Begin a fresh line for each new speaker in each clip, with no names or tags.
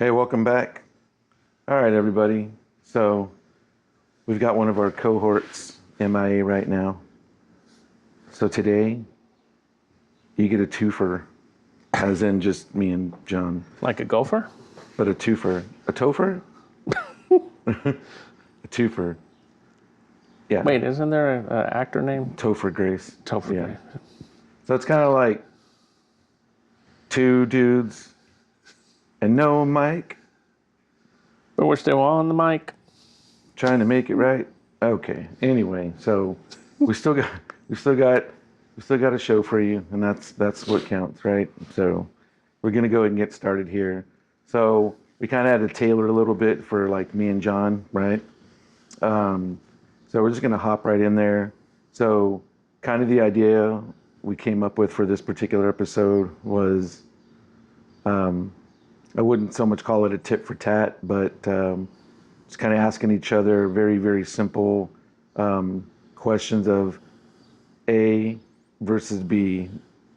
Hey, welcome back. All right, everybody. So we've got one of our cohorts MIA right now. So today you get a twofer, as in just me and John.
Like a gopher?
But a twofer. A topher? A twofer. Yeah.
Wait, isn't there an actor named
Topher Grace.
Topher?
Yeah.
Grace?
So it's kind of like two dudes and no mic
But we're still on the mic.
trying to make it right. Okay. Anyway, so we still got a show for you, and that's what counts, right? So we're gonna go ahead and get started here. So we kind of had to tailor a little bit for like me and John, right? So we're just gonna hop right in there. So kind of the idea we came up with for this particular episode was, I wouldn't so much call it a tit for tat, but just kind of asking each other very, very simple questions of A versus B,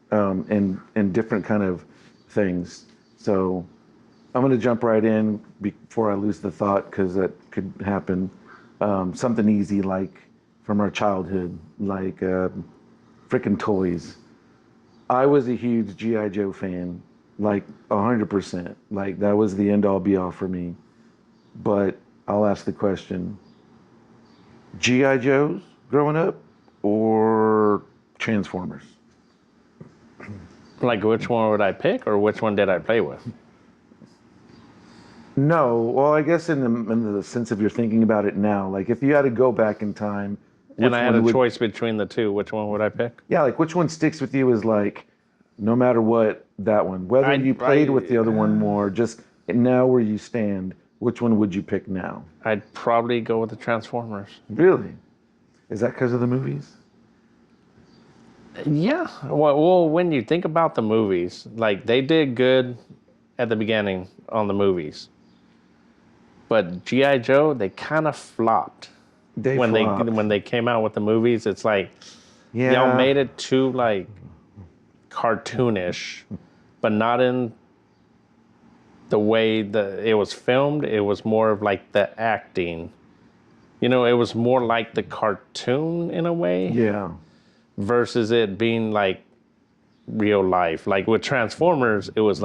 and different kind of things. So I'm going to jump right in before I lose the thought, because that could happen. Something easy like from our childhood, like freaking toys. I was a huge G.I. Joe fan, like 100%. Like that was the end all be all for me. But I'll ask the question, G.I. Joes growing up or Transformers?
Like, which one would I pick, or which one did I play with?
No, well, I guess in the sense of you're thinking about it now, like if you had to go back in time,
And I had a choice between the two, which one would I pick?
Yeah, like which one sticks with you is like, no matter what, that one. Whether you played with the other one more, just now where you stand, which one would you pick now?
I'd probably go with the Transformers.
Really? Is that because of the movies?
Yeah. Well, when you think about the movies, like they did good at the beginning on the movies. But G.I. Joe, they kind of flopped. When they came out with the movies, it's like, y'all made it too like cartoonish, but not in the way that it was filmed. It was more of like the acting. You know, it was more like the cartoon in a way.
Yeah.
Versus it being like real life. Like with Transformers, it was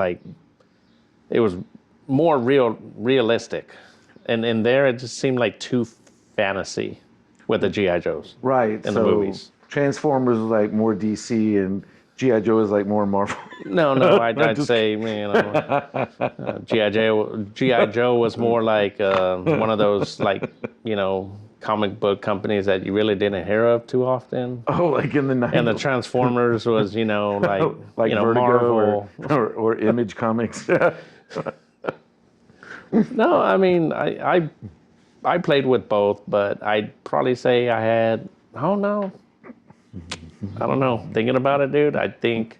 more realistic. And in there, it just seemed like too fantasy with the G.I. Joes.
Right.
In the movies.
Transformers was like more DC and G.I. Joe is like more Marvel.
No, I'd say, G.I. Joe was more like one of those, like, comic book companies that you really didn't hear of too often.
Oh, like in the 90s.
And the Transformers was, like
Vertigo
Marvel.
or Image Comics.
No, I mean, I played with both, but I'd probably say I had, I don't know. Thinking about it, dude, I think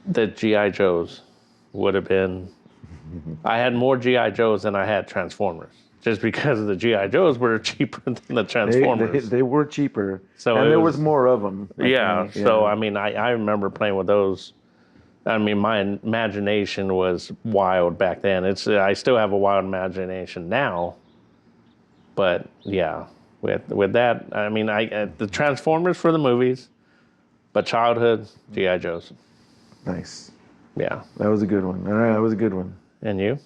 the G.I. Joes would have been, I had more G.I. Joes than I had Transformers. Just because the G.I. Joes were cheaper than the Transformers.
They were cheaper,
so
and there was more of them.
Yeah, so I mean, I remember playing with those. I mean, my imagination was wild back then. I still have a wild imagination now. But yeah, with that, I mean, the Transformers for the movies, but childhood, G.I. Joes.
Nice.
Yeah.
That was a good one. All right, that was a good one.
And you?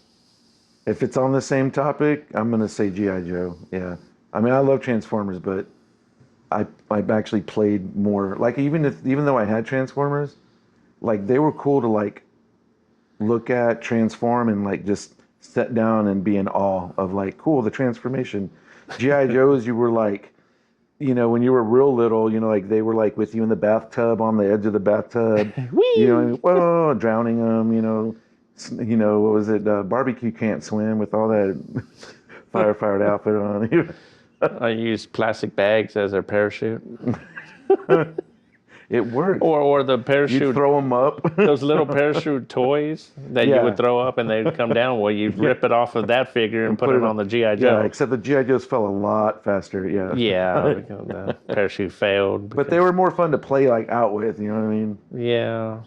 If it's on the same topic, I'm gonna say G.I. Joe. Yeah. I mean, I love Transformers, but I've actually played more. Like even though I had Transformers, like they were cool to like look at, transform, and like just sit down and be in awe of like, cool, the transformation. G.I. Joes, you were like, when you were real little, like they were like with you in the bathtub, on the edge of the bathtub, whoa, drowning them, what was it? Barbecue can't swim with all that firefighter outfit on.
I used plastic bags as a parachute.
It worked.
Or the parachute.
You throw them up.
Those little parachute toys that you would throw up and they'd come down. Well, you rip it off of that figure and put it on the G.I. Joe.
Yeah, except the G.I. Joes fell a lot faster. Yeah.
Yeah, because the parachute failed.
But they were more fun to play like out with. You know what I mean?
Yeah,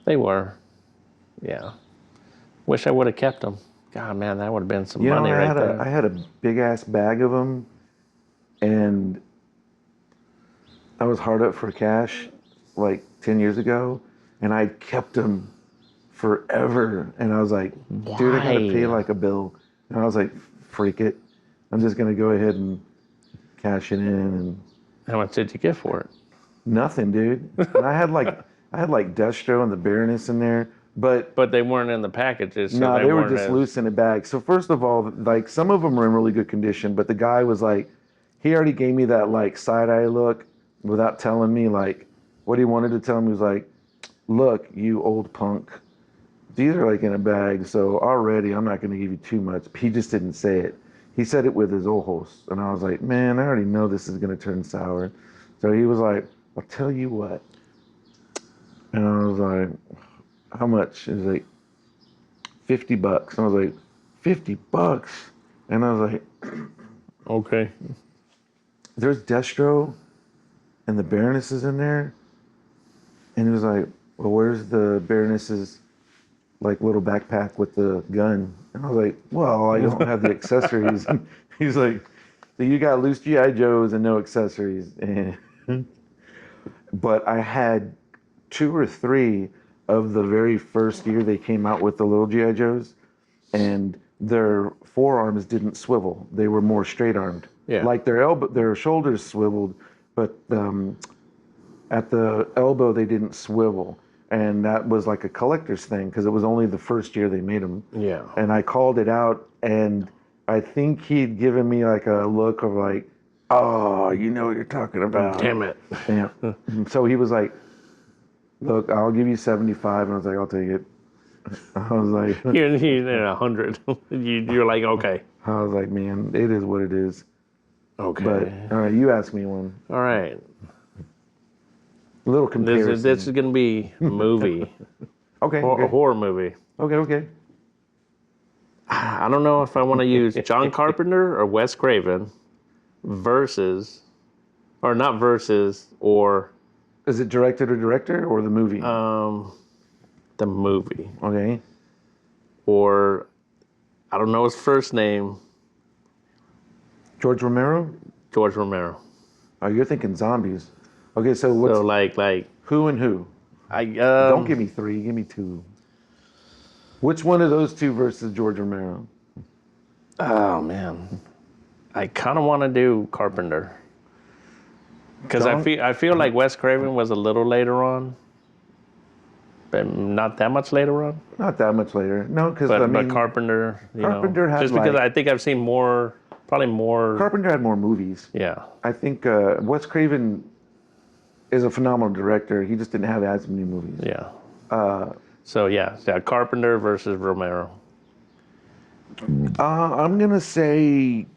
they were. Yeah. Wish I would have kept them. God, man, that would have been some
You know,
money right there.
I had a big ass bag of them, and I was hard up for cash like 10 years ago, and I kept them forever. And I was like, dude, I got to pay
Why?
like a bill. And I was like, freak it. I'm just going to go ahead and cash it in. And
How much did you get for it?
nothing, dude. And I had like Destro and the Baroness in there, but
But they weren't in the packages. So
no, they were
weren't
just
as,
loose in a bag. So first of all, like some of them were in really good condition, but the guy was like, he already gave me that like side eye look without telling me like what he wanted to tell me. Was like, look, you old punk, these are like in a bag, so already I'm not going to give you too much. He just didn't say it. He said it with his ojos, and I was like, man, I already know this is going to turn sour. So he was like, I'll tell you what. And I was like, how much? He was like, $50. And I was like, $50? And I was like,
okay.
there's Destro and the Baroness is in there. And he was like, well, where's the Baroness's like little backpack with the gun? And I was like, well, I don't have the accessories. And he's like, so you got loose G.I. Joes and no accessories. And but I had 2 or 3 of the very first year they came out with the little G.I. Joes, and their forearms didn't swivel. They were more straight armed.
Yeah.
Like their shoulders swiveled, but at the elbow they didn't swivel. And that was like a collector's thing because it was only the first year they made them.
Yeah.
And I called it out, and I think he'd given me like a look of like, oh, you know what you're talking about.
Damn it.
Yeah. So he was like, look, I'll give you 75. And I was like, I'll take it. I was like,
You're at 100. You're like, okay.
I was like, man, it is what it is.
Okay.
But all right, you ask me one.
All right.
A little comparison.
This is going to be a movie.
Okay.
A
Okay.
horror movie.
Okay.
I don't know if I want to use John Carpenter or Wes Craven versus, or not versus, or
Is it directed or director or the movie?
the movie.
Okay.
Or, I don't know his first name,
George Romero?
George Romero.
Oh, you're thinking zombies. Okay, so what's
So like
who and who? Don't give me 3, give me 2. Which one of those 2 versus George Romero?
Oh man, I kind of want to do Carpenter because I feel like Wes Craven was a little later on, but not that much later on.
Not that much later. No, because
But,
I mean,
but Carpenter,
Carpenter had
just because
like-
I think I've seen probably more.
Carpenter had more movies.
Yeah,
I think Wes Craven is a phenomenal director. He just didn't have as many movies.
yeah. So yeah, Carpenter versus Romero.
I'm gonna say,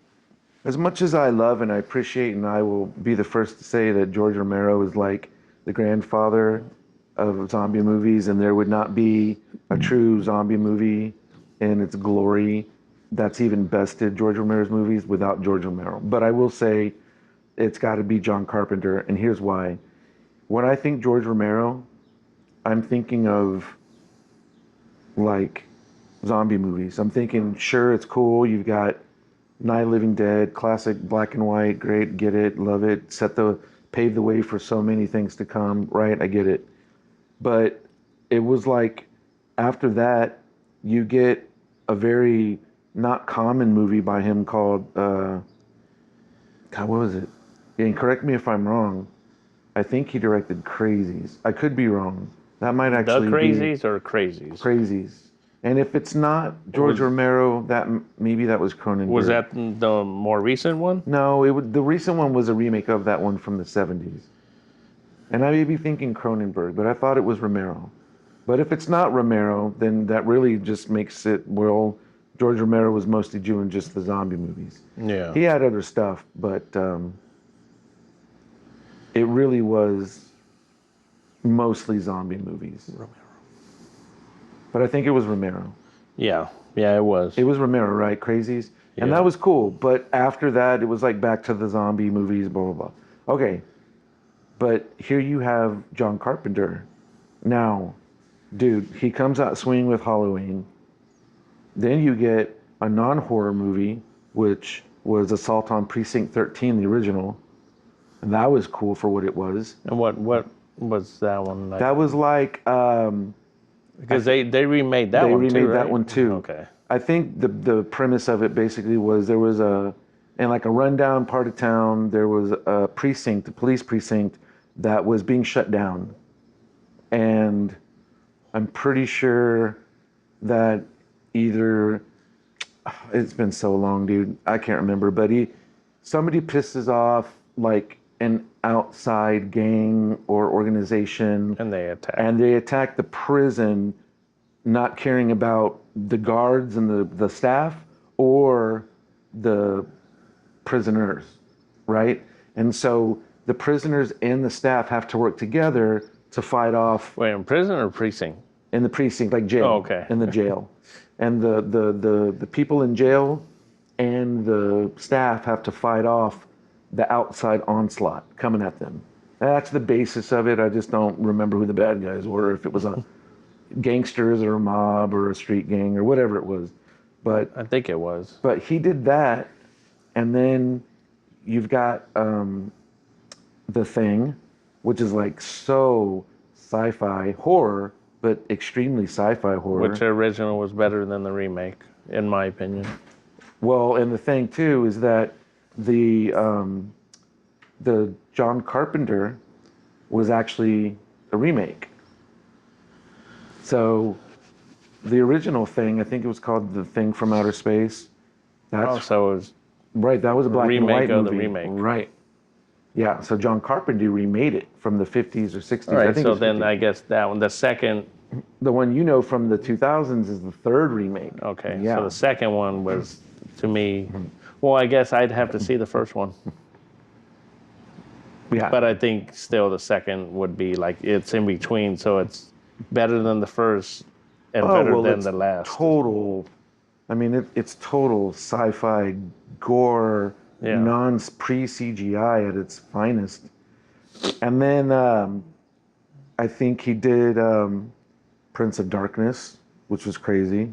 as much as I love and I appreciate, and I will be the first to say that George Romero is like the grandfather of zombie movies, and there would not be a true zombie movie in its glory that's even bested George Romero's movies without George Romero. But I will say, it's got to be John Carpenter, and here's why. When I think George Romero, I'm thinking of like zombie movies. I'm thinking, sure, it's cool. You've got Night of the Living Dead, classic black and white, great, get it, love it, pave the way for so many things to come, right? I get it. But it was like, after that, you get a very not common movie by him called, God, what was it? And correct me if I'm wrong. I think he directed Crazies. I could be wrong. That might actually
The Crazies or Crazies?
Crazies. And if it's not George Romero, maybe that was Cronenberg.
Was that the more recent one?
No, the recent one was a remake of that one from the 70s. And I may be thinking Cronenberg, but I thought it was Romero. But if it's not Romero, then that really just makes it, well, George Romero was mostly doing just the zombie movies.
Yeah.
He had other stuff, but it really was mostly zombie movies. Romero. But I think it was Romero.
Yeah, it was.
It was Romero, right? Crazies?
Yeah.
And that was cool. But after that, it was like back to the zombie movies, blah, blah, blah. Okay. But here you have John Carpenter. Now, dude, he comes out swinging with Halloween. Then you get a non-horror movie, which was Assault on Precinct 13, the original, and that was cool for what it was.
And what was that one like?
That was like
Because they remade that
they
one too,
remade that
right?
one too.
Okay.
I think the premise of it basically was there was in like a rundown part of town, there was a precinct, a police precinct that was being shut down. And I'm pretty sure that either it's been so long, dude. I can't remember, but somebody pisses off like an outside gang or organization,
And they attacked.
and they attack the prison, not caring about the guards and the staff or the prisoners, right? And so the prisoners and the staff have to work together to fight off
Wait, in prison or precinct?
in the precinct, like jail,
Oh, okay.
in the jail. And the people in jail and the staff have to fight off the outside onslaught coming at them. That's the basis of it. I just don't remember who the bad guys were, if it was a gangsters or a mob or a street gang or whatever it was. But
I think it was.
he did that, and then you've got The Thing, which is like so sci-fi horror, but extremely sci-fi horror.
Which original was better than the remake, in my opinion.
Well, and the thing too is that the John Carpenter was actually a remake. So the original Thing, I think it was called The Thing from Outer Space. That's
So it was
right. That was a black and
remake
white
of
movie.
the remake.
Right. Yeah. So John Carpenter remade it from the 50s or 60s.
all right.
I think it
So
was
then
50s.
I guess that one, the second.
The one you know from the 2000s is the third remake.
Okay.
Yeah.
So the second one was, to me, well, I guess I'd have to see the first one.
Yeah.
But I think still the second would be like, it's in between, so it's better than the first and better than
it's
the last.
total. I mean, it's total sci-fi gore,
Yeah.
pre-CGI at its finest. And then I think he did Prince of Darkness, which was crazy.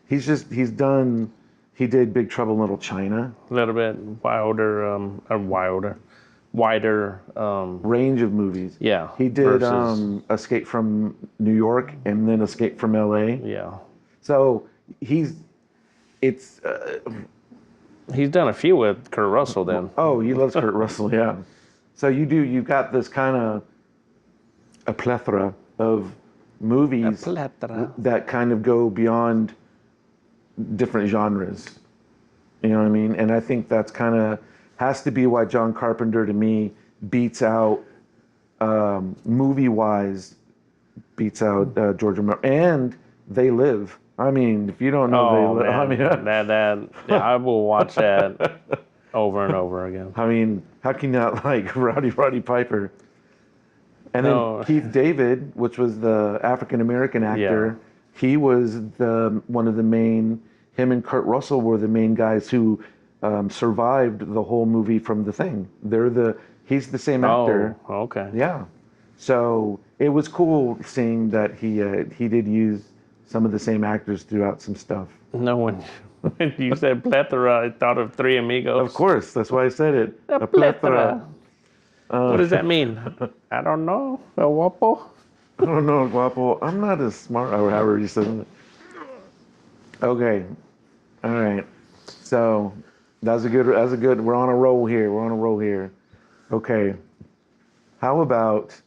He did Big Trouble in Little China.
A little bit wider.
Range of movies.
Yeah.
He did
versus-
Escape from New York and then Escape from LA.
Yeah.
So he's
done a few with Kurt Russell then.
oh, he loves Kurt Russell, yeah. So you've got this kind of a plethora of movies that kind of go beyond different genres. You know what I mean? And I think that's kind of has to be why John Carpenter to me beats out movie-wise, beats out George Romero. And They Live. I mean, if you don't know They Live,
man.
I mean,
I will watch that over and over again.
I mean, how can you not like Roddy Piper? And
No.
then Keith David, which was the African American actor, he was one of the main. Him and Kurt Russell were the main guys who survived the whole movie from The Thing. He's the same actor.
Oh, okay.
Yeah. So it was cool seeing that he did use some of the same actors throughout some stuff.
No, when you said plethora, I thought of Three Amigos.
Of course, that's why I said it.
A plethora. What does that mean? I don't know. El guapo?
I don't know, Guapo. I'm not as smart, or however you said it. Okay. All right. So that's a good, we're on a roll here. Okay. How about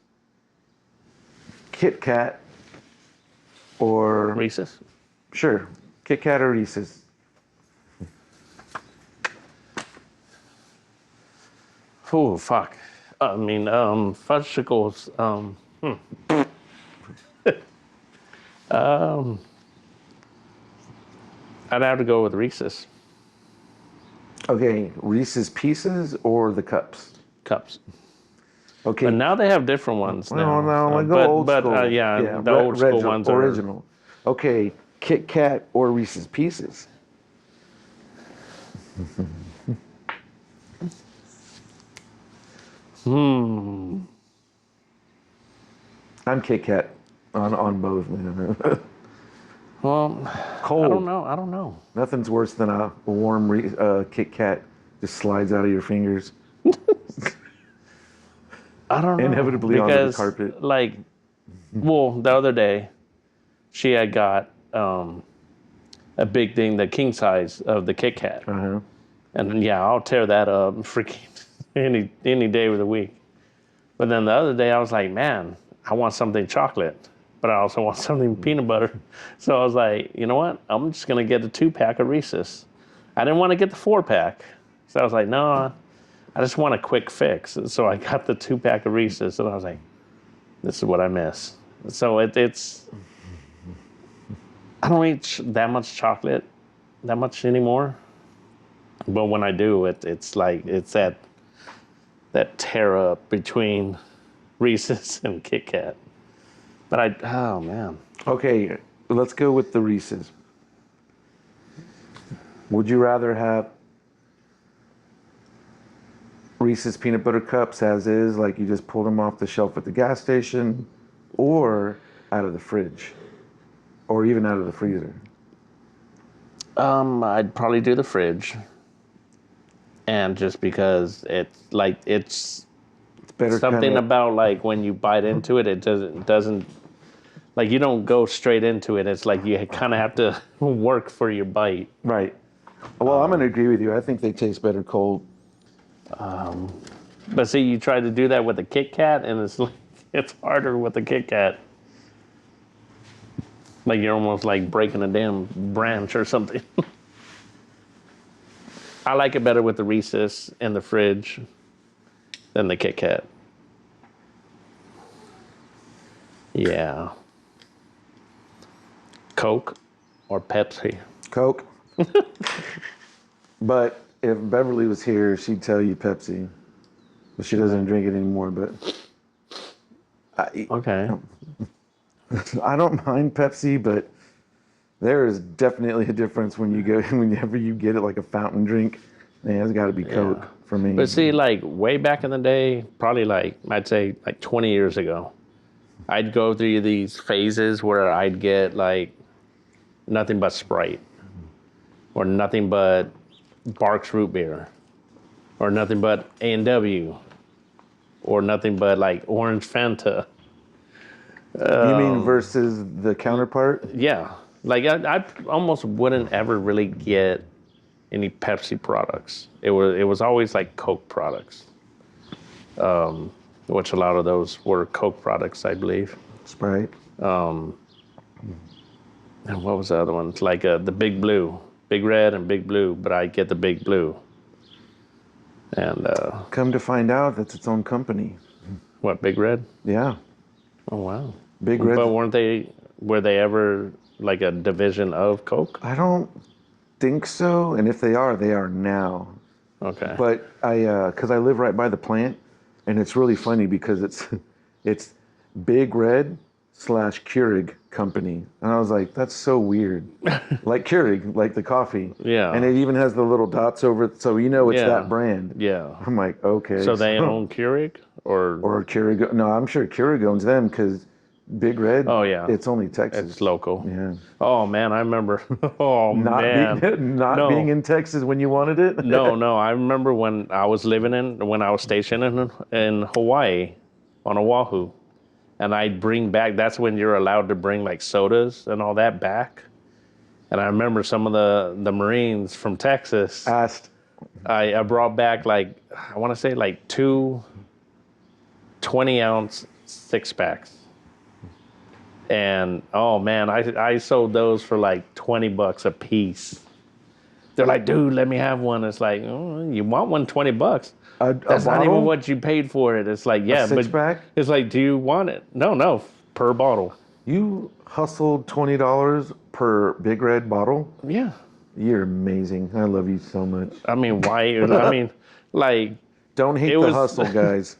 KitKat or
Reese's?
Sure. KitKat or Reese's?
Oh, fuck. I mean, fudgesicles. I'd have to go with Reese's
Okay, Reese's Pieces or the cups?
cups.
Okay.
But now they have different ones now.
No, like the
but,
old
but,
school.
yeah, the old school ones are
original. Okay, Kit Kat or Reese's Pieces? I'm Kit Kat on both, man.
Well,
Cold.
I don't know.
Nothing's worse than a warm Kit Kat just slides out of your fingers,
I don't know.
inevitably onto the
Because,
carpet.
like, well, the other day, she had got a big thing, the king size of the Kit Kat.
Uh-huh.
And then, yeah, I'll tear that up freaking any day of the week. But then the other day, I was like, man, I want something chocolate, but I also want something peanut butter. So I was like, you know what? I'm just going to get a 2-pack of Reese's. I didn't want to get the 4-pack. So I was like, no, I just want a quick fix. So I got the 2-pack of Reese's, and I was like, this is what I miss. So it's, I don't eat that much chocolate that much anymore. But when I do, it's like, it's that tear up between Reese's and Kit Kat. But oh man.
Okay, let's go with the Reese's. Would you rather have Reese's peanut butter cups as is, like you just pulled them off the shelf at the gas station, or out of the fridge, or even out of the freezer?
I'd probably do the fridge. And just because it's
Better
something
kinda,
about like when you bite into it, it doesn't like you don't go straight into it. It's like you kind of have to work for your bite.
right. Well, I'm going to agree with you. I think they taste better cold.
But see, you try to do that with a Kit Kat, and it's like, it's harder with a Kit Kat. Like you're almost like breaking a damn branch or something. I like it better with the Reese's in the fridge than the Kit Kat. Yeah. Coke or Pepsi?
Coke. But if Beverly was here, she'd tell you Pepsi. But she doesn't drink it anymore. But
Okay.
I don't mind Pepsi, but there is definitely a difference when you go whenever you get it like a fountain drink. Man, it's got to be Coke for me.
But see, like way back in the day, probably like I'd say like 20 years ago, I'd go through these phases where I'd get like nothing but Sprite, or nothing but Barks root beer, or nothing but A&W, or nothing but like orange Fanta.
You mean versus the counterpart?
Yeah, like I almost wouldn't ever really get any Pepsi products. It was always like Coke products, which a lot of those were Coke products, I believe.
Sprite.
And what was the other one? It's like the Big Blue, Big Red and Big Blue, but I get the Big Blue. And
Come to find out, that's its own company.
what, Big Red?
Yeah.
Oh wow.
Big Red.
But were they ever like a division of Coke?
I don't think so. And if they are now.
Okay.
But because I live right by the plant, and it's really funny because it's Big Red / Keurig Company, and I was like, that's so weird. Like Keurig, like the coffee.
Yeah.
And it even has the little dots over it, so you know it's
Yeah.
that brand.
Yeah.
I'm like, okay.
So they own Keurig or
Keurig. No, I'm sure Keurig owns them because Big Red.
Oh, yeah.
It's only Texas.
it's local.
Yeah.
Oh man, I remember. Oh
Not
man. No.
being in Texas when you wanted it.
No, I remember when I was stationed in Hawaii on Oahu, and I'd bring back, that's when you're allowed to bring like sodas and all that back. And I remember some of the Marines from Texas,
Asked.
I brought back like, I want to say like 2 20-ounce 6-packs. And oh man, I sold those for like $20 a piece. They're like, dude, let me have one. It's like, oh, you want one, $20? That's not even what you paid for it. It's like, yeah, but
6-pack?
it's like, do you want it? No, per bottle.
You hustled $20 per Big Red bottle?
Yeah.
You're amazing. I love you so much.
I mean, why? I mean, like,
Don't hate the hustle, guys.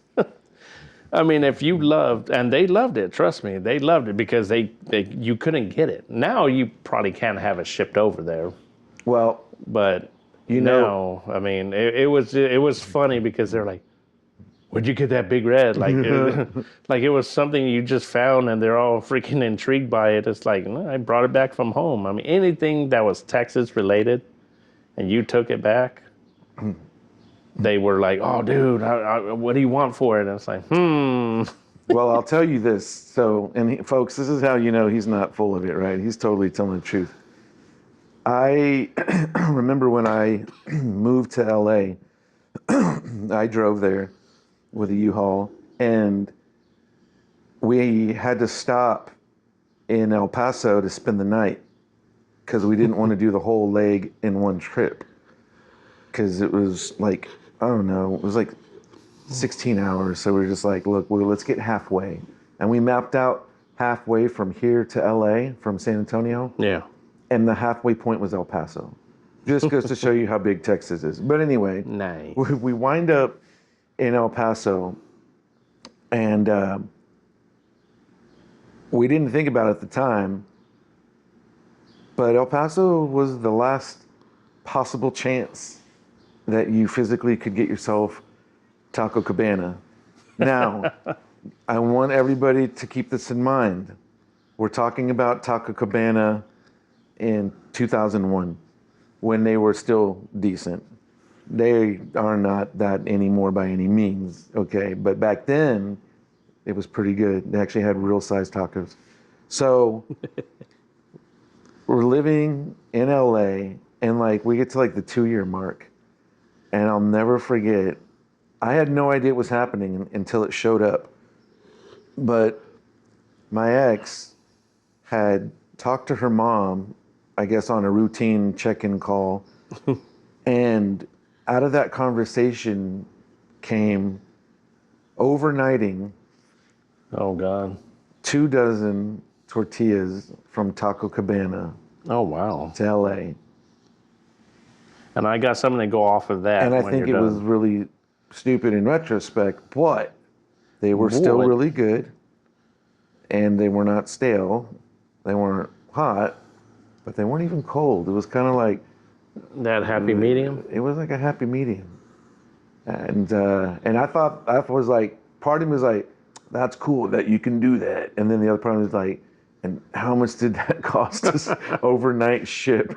I mean, if you loved, and they loved it, trust me, they loved it because you couldn't get it. Now you probably can't have it shipped over there.
Well,
But
you know,
I mean, it was funny because they're like, where'd you get that big red? Like, like it was something you just found and they're all freaking intrigued by it. It's like, no, I brought it back from home. I mean, anything that was Texas related and you took it back, they were like, oh, dude, what do you want for it? And it's like,
Well, I'll tell you this. So, folks, this is how you know he's not full of it, right? He's totally telling the truth. I remember when I moved to LA, I drove there with a U-Haul, and we had to stop in El Paso to spend the night because we didn't want to do the whole leg in one trip. Because it was like, I don't know, it was like 16 hours. So we were just like, look, well, let's get halfway. And we mapped out halfway from here to LA, from San Antonio.
yeah.
And the halfway point was El Paso. Just goes to show you how big Texas is. But anyway,
Nice.
we wind up in El Paso, and we didn't think about it at the time, but El Paso was the last possible chance that you physically could get yourself Taco Cabana. Now, I want everybody to keep this in mind. We're talking about Taco Cabana in 2001, when they were still decent. They are not that anymore by any means, okay? But back then, it was pretty good. They actually had real size tacos. So we're living in LA, and like we get to like the 2-year mark, and I'll never forget, I had no idea what was happening until it showed up. But my ex had talked to her mom, I guess on a routine check-in call, and out of that conversation came overnighting
Oh, God.
24 tortillas from Taco Cabana
Oh, wow.
to LA.
And I got something to go off of that.
And I
when
think it
you're
was
done.
really stupid in retrospect, but they were still
Boy.
really good, and they were not stale. They weren't hot, but they weren't even cold. It was kind of like,
That happy medium?
it was like a happy medium. And I thought, I was like, part of me was like, that's cool that you can do that. And then the other part was like, and how much did that cost us overnight ship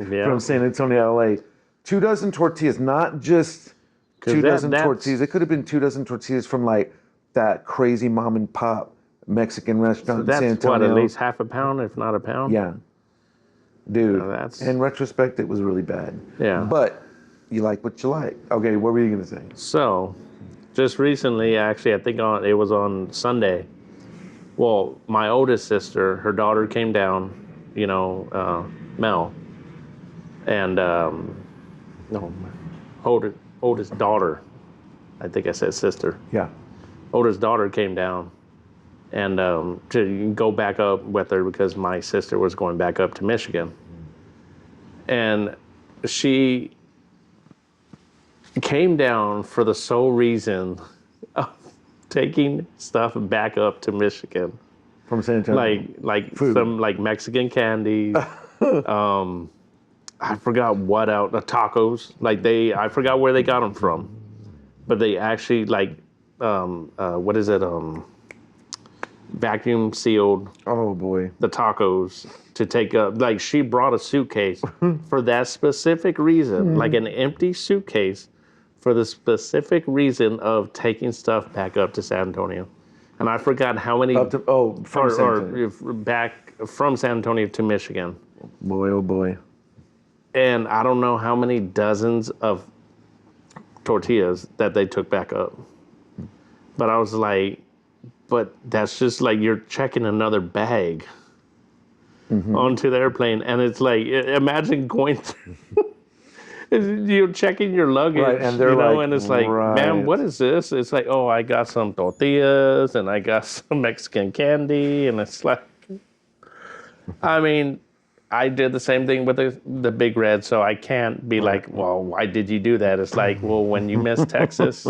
Yeah.
from San Antonio to LA? 24 tortillas, not just 24 tortillas. It could have been 24 tortillas from like that crazy mom and pop Mexican restaurant in San
That's what,
Antonio.
at least half a pound, if not a pound?
Yeah. Dude,
that's-
in retrospect, it was really bad.
Yeah.
But you like what you like. Okay, what were you going to say?
So, just recently, actually, I think it was on Sunday. Well, my oldest sister, her daughter came down, Mel, and no, oldest daughter. I think I said sister.
Yeah.
Oldest daughter came down, and to go back up with her because my sister was going back up to Michigan, and she came down for the sole reason of taking stuff back up to Michigan,
From San Antonio.
like
Food.
some like Mexican candies. I forgot what out the tacos. I forgot where they got them from, but they actually what is it? Vacuum sealed
Oh, boy.
the tacos to take up. Like she brought a suitcase for that specific reason, like an empty suitcase for the specific reason of taking stuff back up to San Antonio. And I forgot how many,
From San Antonio.
or back from San Antonio to Michigan.
Boy, oh, boy.
And I don't know how many dozens of tortillas that they took back up. But I was like, but that's just like you're checking another bag onto the airplane. And it's like, imagine going through, you're checking your luggage,
Right, and they're like,
and it's like,
right.
man, what is this? It's like, oh, I got some tortillas and I got some Mexican candy. And it's like, I mean, I did the same thing with the Big Red, so I can't be like, well, why did you do that? It's like, well, when you miss Texas,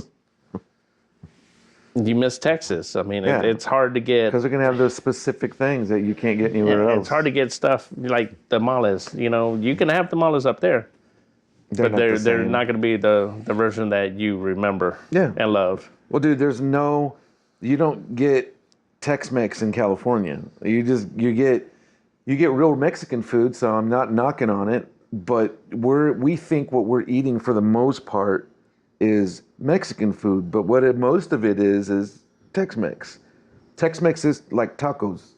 you miss Texas. I mean,
Yeah.
it's hard to get.
Because they're going to have those specific things that you can't get anywhere else.
It's hard to get stuff like tamales. You can have tamales up there, But
not the
they're
same.
not going to be the version that you remember
Yeah.
and love.
Well, dude, you don't get Tex-Mex in California. You get real Mexican food, so I'm not knocking on it, but we think what we're eating for the most part is Mexican food, but most of it is Tex-Mex. Tex-Mex is like tacos.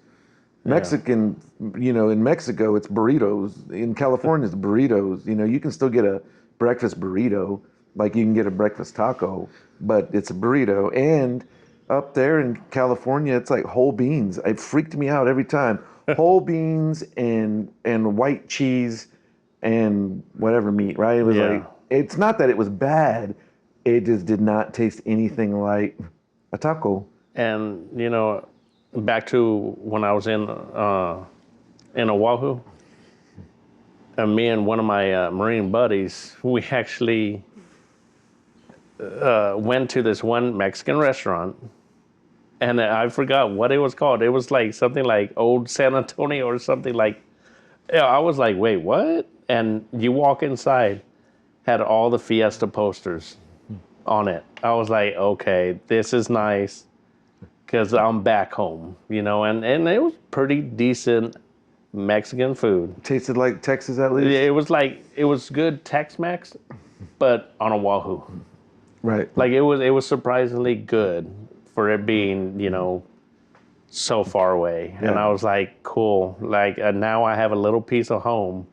Mexican, in Mexico it's burritos. In California it's burritos. You can still get a breakfast burrito, like you can get a breakfast taco, but it's a burrito. And up there in California, it's like whole beans. It freaked me out every time. Whole beans and white cheese and whatever meat, right? It was like, it's not that it was bad. It just did not taste anything like a taco.
And back to when I was in Oahu, and me and one of my Marine buddies, we actually went to this one Mexican restaurant, and I forgot what it was called. It was like something like Old San Antonio or something like. Yeah, I was like, wait, what? And you walk inside, had all the Fiesta posters on it. I was like, okay, this is nice, because I'm back home, and it was pretty decent Mexican food.
Tasted like Texas at least?
It was good Tex-Mex, but on Oahu.
Right.
Like it was surprisingly good for it being, so far away.
Yeah.
And I was like, cool. Like now I have a little piece of home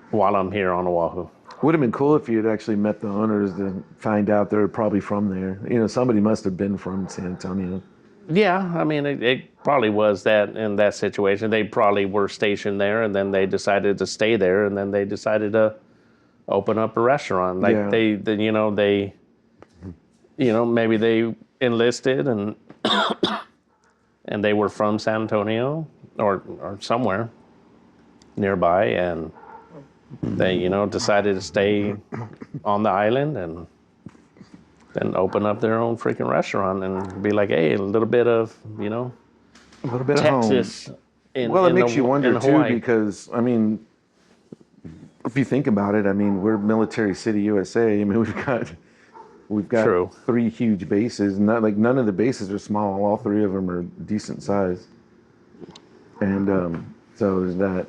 while I'm here on Oahu.
Would have been cool if you had actually met the owners to find out they're probably from there. Somebody must have been from San Antonio.
Yeah, I mean, it probably was that in that situation. They probably were stationed there, and then they decided to stay there, and then they decided to open up a restaurant. Like maybe they enlisted and and they were from San Antonio or somewhere nearby, and they decided to stay on the island and then open up their own freaking restaurant and be like, hey, a little bit of
a little bit
Texas.
of home. Well, it makes you wonder too, because if you think about it, we're Military City, USA. We've got
True.
3 huge bases. None of the bases are small. All 3 of them are decent size. And so there's that.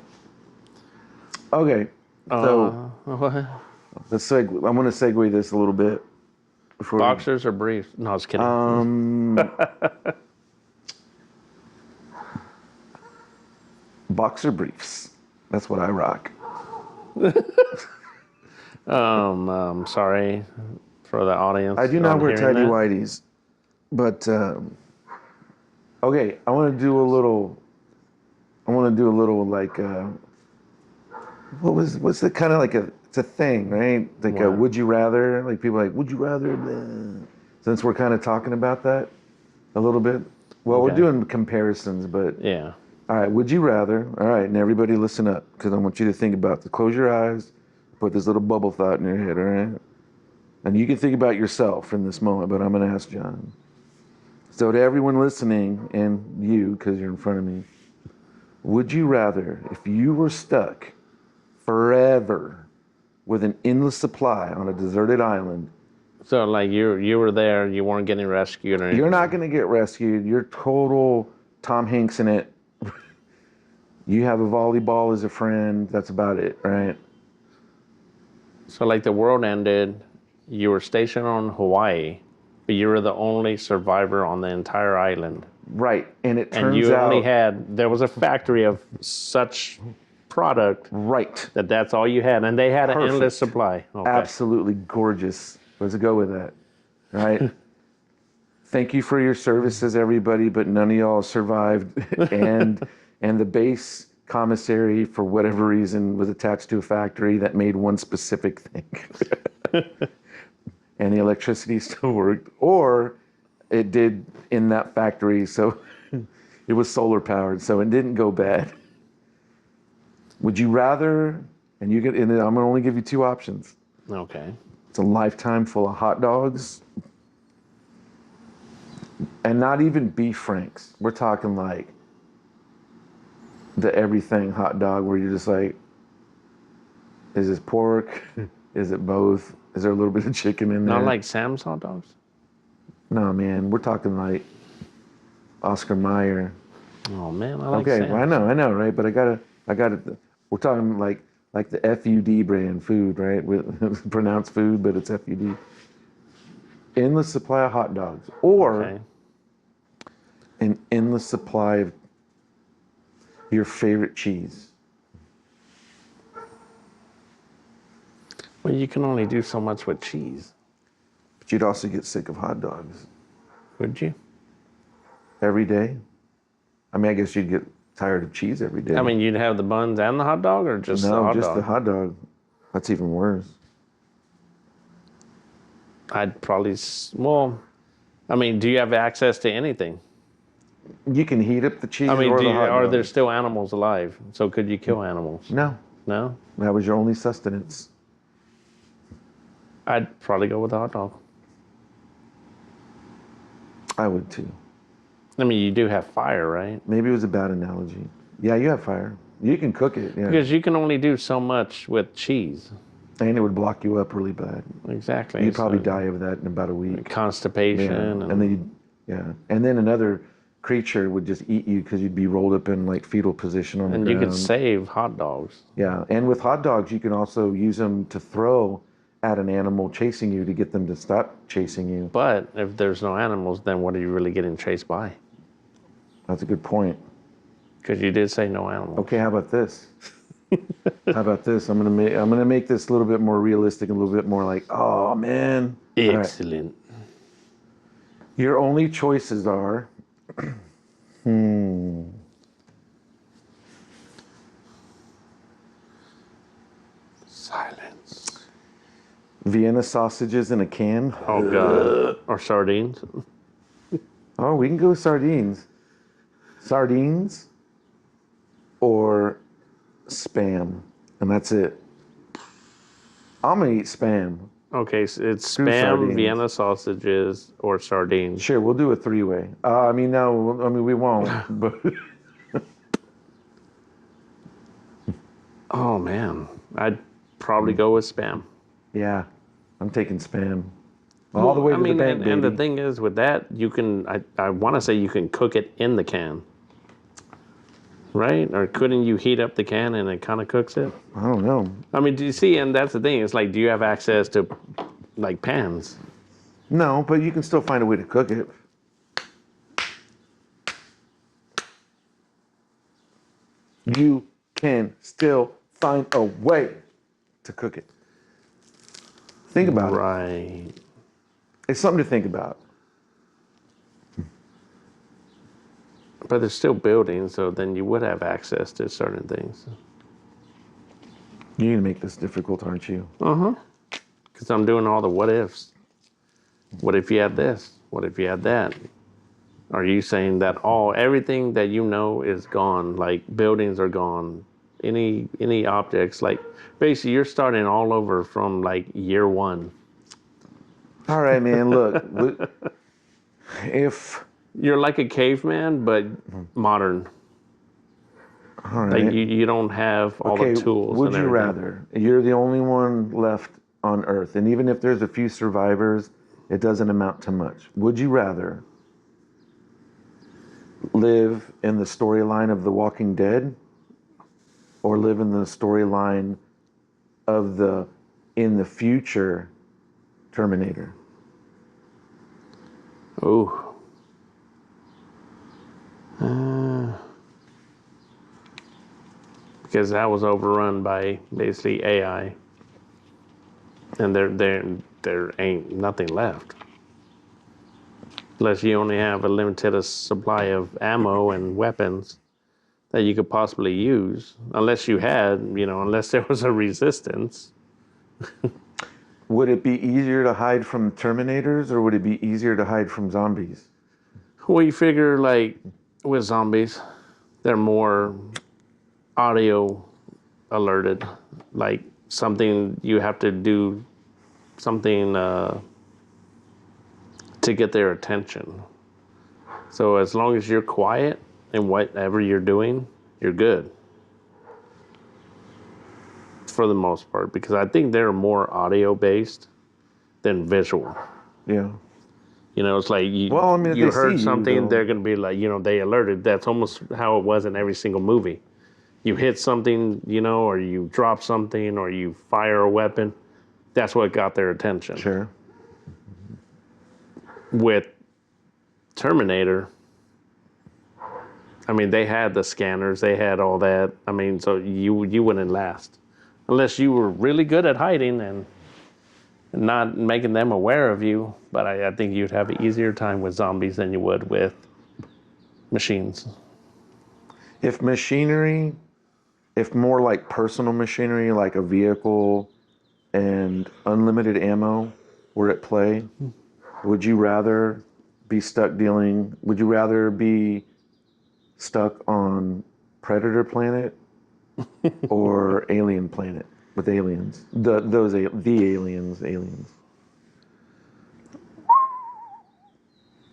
Okay, so I'm going to segue this a little bit.
Boxers or briefs? No, I was kidding.
Boxer briefs. That's what I rock.
Sorry for the audience.
I do not wear tidy whities, but okay. I want to do a little like what's the kind of like it's a thing, right? Like a would you rather? Like people are like, would you rather? Blah. Since we're kind of talking about that a little bit. Well, we're doing comparisons, but
yeah.
All right, would you rather? All right, and everybody listen up, because I want you to think about it. Close your eyes, put this little bubble thought in your head, all right? And you can think about yourself in this moment, but I'm going to ask John. So to everyone listening, and you, because you're in front of me, would you rather, if you were stuck forever with an endless supply on a deserted island? So
like you were there, you weren't getting rescued or anything?
You're not going to get rescued. You're total Tom Hanks in it. You have a volleyball as a friend. That's about it, right?
So like the world ended, you were stationed on Hawaii, but you were the only survivor on the entire island.
Right, and it turns out...
And you only there was a factory of such product.
Right.
That's all you had, and they had an endless supply.
Okay. Absolutely gorgeous. Let's go with that, right? Thank you for your services, everybody, but none of y'all survived, and the base commissary, for whatever reason, was attached to a factory that made one specific thing. And the electricity still worked, or it did in that factory, so it was solar powered, so it didn't go bad. Would you rather, and I'm going to only give you 2 options.
Okay.
It's a lifetime full of hot dogs, and not even beef franks. We're talking like the everything hot dog, where you're just like, Is it pork? Is it both? Is there a little bit of chicken in there?
Not like Sam's hot dogs?
No, man. We're talking like Oscar Mayer.
Oh, man, I like
Okay,
Sam's.
well, I know, right? But I gotta. We're talking like the FUD brand food, right? With pronounced food, but it's FUD. Endless supply of hot dogs, or
Okay.
an endless supply of your favorite cheese.
Well, you can only do so much with cheese,
But you'd also get sick of hot dogs
would you?
every day. I mean, I guess you'd get tired of cheese every day.
I mean, you'd have the buns and the hot dog, or just the
no,
hot
just
dog?
the hot dog. That's even worse.
I'd probably, well, I mean, do you have access to anything?
You can heat up the cheese
I mean,
or the hot
are
dog.
there still animals alive? So could you kill animals?
No,
No?
that was your only sustenance.
I'd probably go with the hot dog.
I would too.
I mean, you do have fire, right?
Maybe it was a bad analogy. Yeah, you have fire. You can cook it, yeah.
Because you can only do so much with cheese.
And it would block you up really bad.
Exactly.
You'd probably
So,
die of that in about a week.
constipation.
And then and then another creature would just eat you because you'd be rolled up in like fetal position on the
and
ground.
you could save hot dogs.
Yeah, and with hot dogs, you can also use them to throw at an animal chasing you to get them to stop chasing you.
But if there's no animals, then what are you really getting chased by?
That's a good point.
Because you did say no animals.
Okay, how about this? How about this? I'm gonna make this a little bit more realistic, and a little bit more like, oh man. All right.
Excellent.
Your only choices are,
Silence.
Vienna sausages in a can.
Oh, God. Or sardines.
Oh, we can go with sardines. Sardines or Spam. And that's it. I'm going to eat Spam.
Okay, so it's
Two
Spam,
sardines.
Vienna sausages, or sardines.
Sure, we'll do a three-way. I mean, no, I mean, we won't. But
Oh, man. I'd probably go with Spam.
yeah, I'm taking Spam. All the way to the bank,
and the
baby.
thing is with that, you can, I want to say you can cook it in the can. Right? Or couldn't you heat up the can and it kind of cooks it?
I don't know.
I mean, do you see? And that's the thing. It's like, do you have access to like pans?
No, but you can still find a way to cook it. You can still find a way to cook it. Think about it.
Right.
It's something to think about.
But there's still buildings, so then you would have access to certain things.
You need to make this difficult, aren't you?
Because I'm doing all the what ifs. What if you had this? What if you had that? Are you saying that everything that you know is gone? Like buildings are gone. Any objects? Like basically, you're starting all over from like year one.
All right, man. Look, if
You're like a caveman, but modern.
all right,
Like you don't have all
okay.
the tools.
Would
and
you
everything.
rather? You're the only one left on Earth, and even if there's a few survivors, it doesn't amount to much. Would you rather live in the storyline of The Walking Dead, or live in the storyline of the in the future Terminator?
Ooh. Because that was overrun by basically AI, and there ain't nothing left, unless you only have a limited supply of ammo and weapons that you could possibly use, unless you had, unless there was a resistance.
Would it be easier to hide from Terminators, or would it be easier to hide from zombies?
Well, you figure like with zombies, they're more audio alerted, like something you have to do something to get their attention. So as long as you're quiet in whatever you're doing, you're good. for the most part, because I think they're more audio based than visual.
Yeah.
You know, it's like you,
Well, I mean, if
you
they
heard
see you,
something,
they'll-
they're going to be like, they alerted. That's almost how it was in every single movie. You hit something, or you drop something, or you fire a weapon. That's what got their attention.
Sure.
With Terminator, I mean, they had the scanners, they had all that. I mean, so you wouldn't last unless you were really good at hiding and not making them aware of you. But I think you'd have an easier time with zombies than you would with machines.
If more like personal machinery, like a vehicle and unlimited ammo were at play, would you rather be stuck on Predator planet or Alien planet with aliens? The aliens.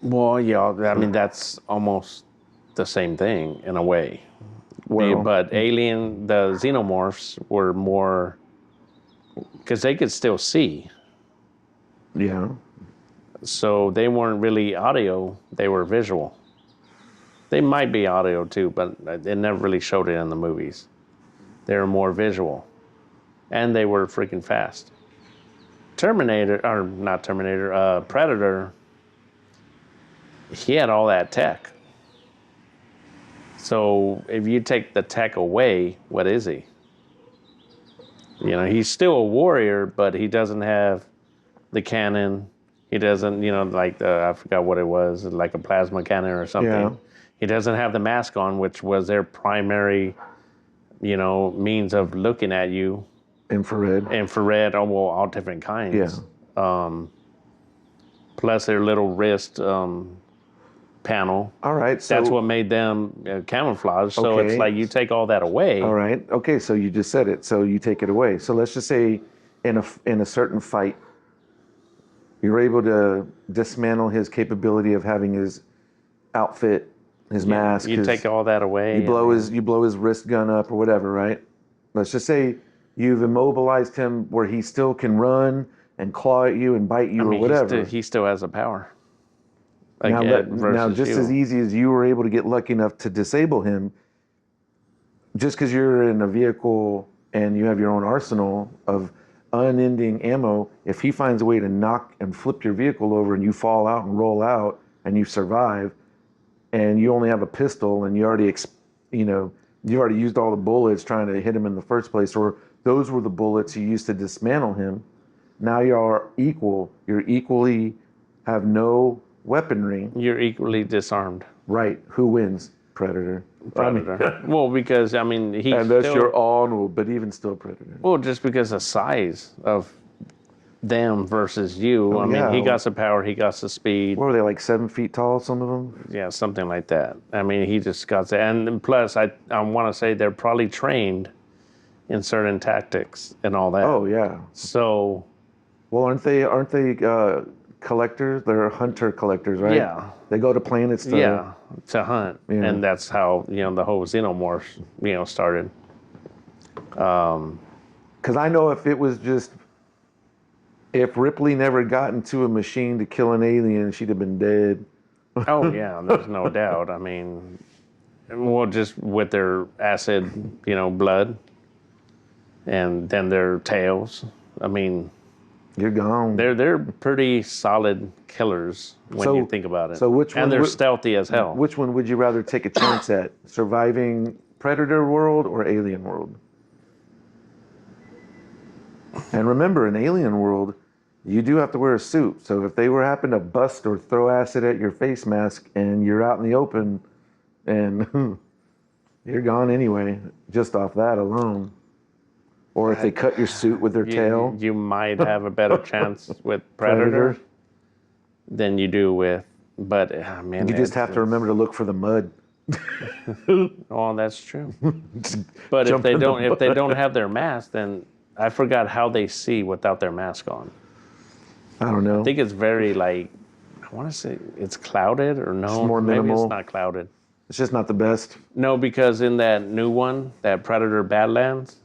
Well, yeah, I mean, that's almost the same thing in a way.
Well,
But the xenomorphs were more, because they could still see.
yeah.
So they weren't really audio, they were visual. They might be audio too, but they never really showed it in the movies. They were more visual. And they were freaking fast. Predator, he had all that tech. So if you take the tech away, what is he? He's still a warrior, but he doesn't have the cannon. He doesn't, I forgot what it was, like a plasma cannon or something.
Yeah.
He doesn't have the mask on, which was their primary, means of looking at you. Infrared, all different kinds.
Yeah.
Plus their little wrist panel.
All right. So
That's what made them camouflage. So
Okay.
it's like you take all that away.
All right. Okay. So you just said it. So you take it away. So let's just say in a certain fight, you're able to dismantle his capability of having his outfit, his mask.
You take all that away.
You blow his wrist gun up or whatever, right? Let's just say you've immobilized him where he still can run and claw at you and bite you or whatever.
He still has the power.
Now,
Versus
just
you.
as easy as you were able to get lucky enough to disable him, just because you're in a vehicle and you have your own arsenal of unending ammo, if he finds a way to knock and flip your vehicle over and you fall out and roll out and you survive, and you only have a pistol and you already used all the bullets trying to hit him in the first place, or those were the bullets you used to dismantle him. Now you are equal. You're equally have no weaponry.
You're equally disarmed.
Right. Who wins? Predator.
Predator. Well, because he's
And that's
still,
your all, but even still Predator.
well, just because of size of them versus you. He got the power, he got the speed.
What were they, like 7 feet tall, some of them?
Yeah, something like that. He just got that. And plus, I want to say they're probably trained in certain tactics and all that.
Oh, yeah.
So,
Well, aren't they collectors? They're hunter collectors, right?
Yeah.
They go to planets to...
to hunt.
Yeah.
And that's how, the whole xenomorphs, started.
Because I know if Ripley never got into a machine to kill an alien, she'd have been dead.
Oh, yeah, there's no doubt. Just with their acid, blood, and then their tails.
You're gone.
They're pretty solid killers when you think about it.
So which one?
And they're stealthy as hell.
Which one would you rather take a chance at? Surviving Predator world or Alien world? And remember, in Alien world, you do have to wear a suit. So if they happen to bust or throw acid at your face mask and you're out in the open, and you're gone anyway, just off that alone. Or if they cut your suit with their tail.
You might have a better chance with Predator than you do with, but
You just have to remember to look for the mud.
Oh, that's true. But if they don't have their mask, then I forgot how they see without their mask on.
I don't know.
I think it's very I want to say it's clouded or no.
It's more
maybe
minimal.
it's not clouded.
It's just not the best.
No, because in that new one, that Predator Badlands,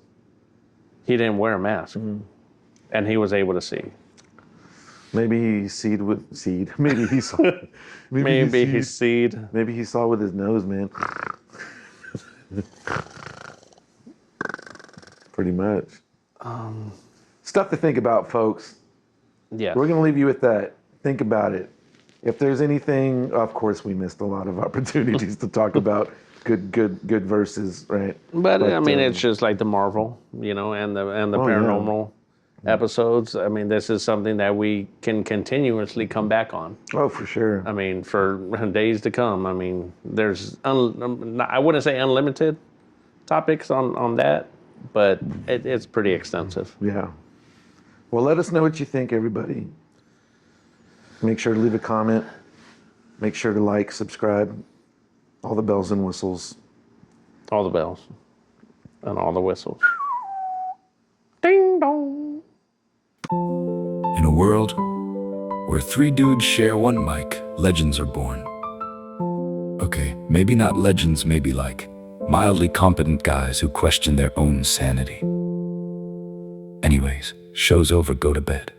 He didn't wear a mask, and he was able to see.
Maybe he seed with seed. Maybe he saw.
Maybe he seed.
Maybe he saw with his nose, man. Pretty much. Stuff to think about, folks.
Yeah.
We're going to leave you with that. Think about it. If there's anything, of course, we missed a lot of opportunities to talk about good verses, right?
But I mean, it's just like the Marvel, you know, and the paranormal episodes. I mean, this is something that we can continuously come back on.
Oh, for sure.
I mean, for days to come. I mean, there's I wouldn't say unlimited topics on that, but it's pretty extensive.
Yeah. Well, let us know what you think, everybody. Make sure to leave a comment. Make sure to like, subscribe, all the bells and whistles.
All the bells and all the whistles. Ding dong.
In a world where 3 dudes share one mic, legends are born. Okay, maybe not legends, maybe like mildly competent guys who question their own sanity. Anyways, show's over, go to bed.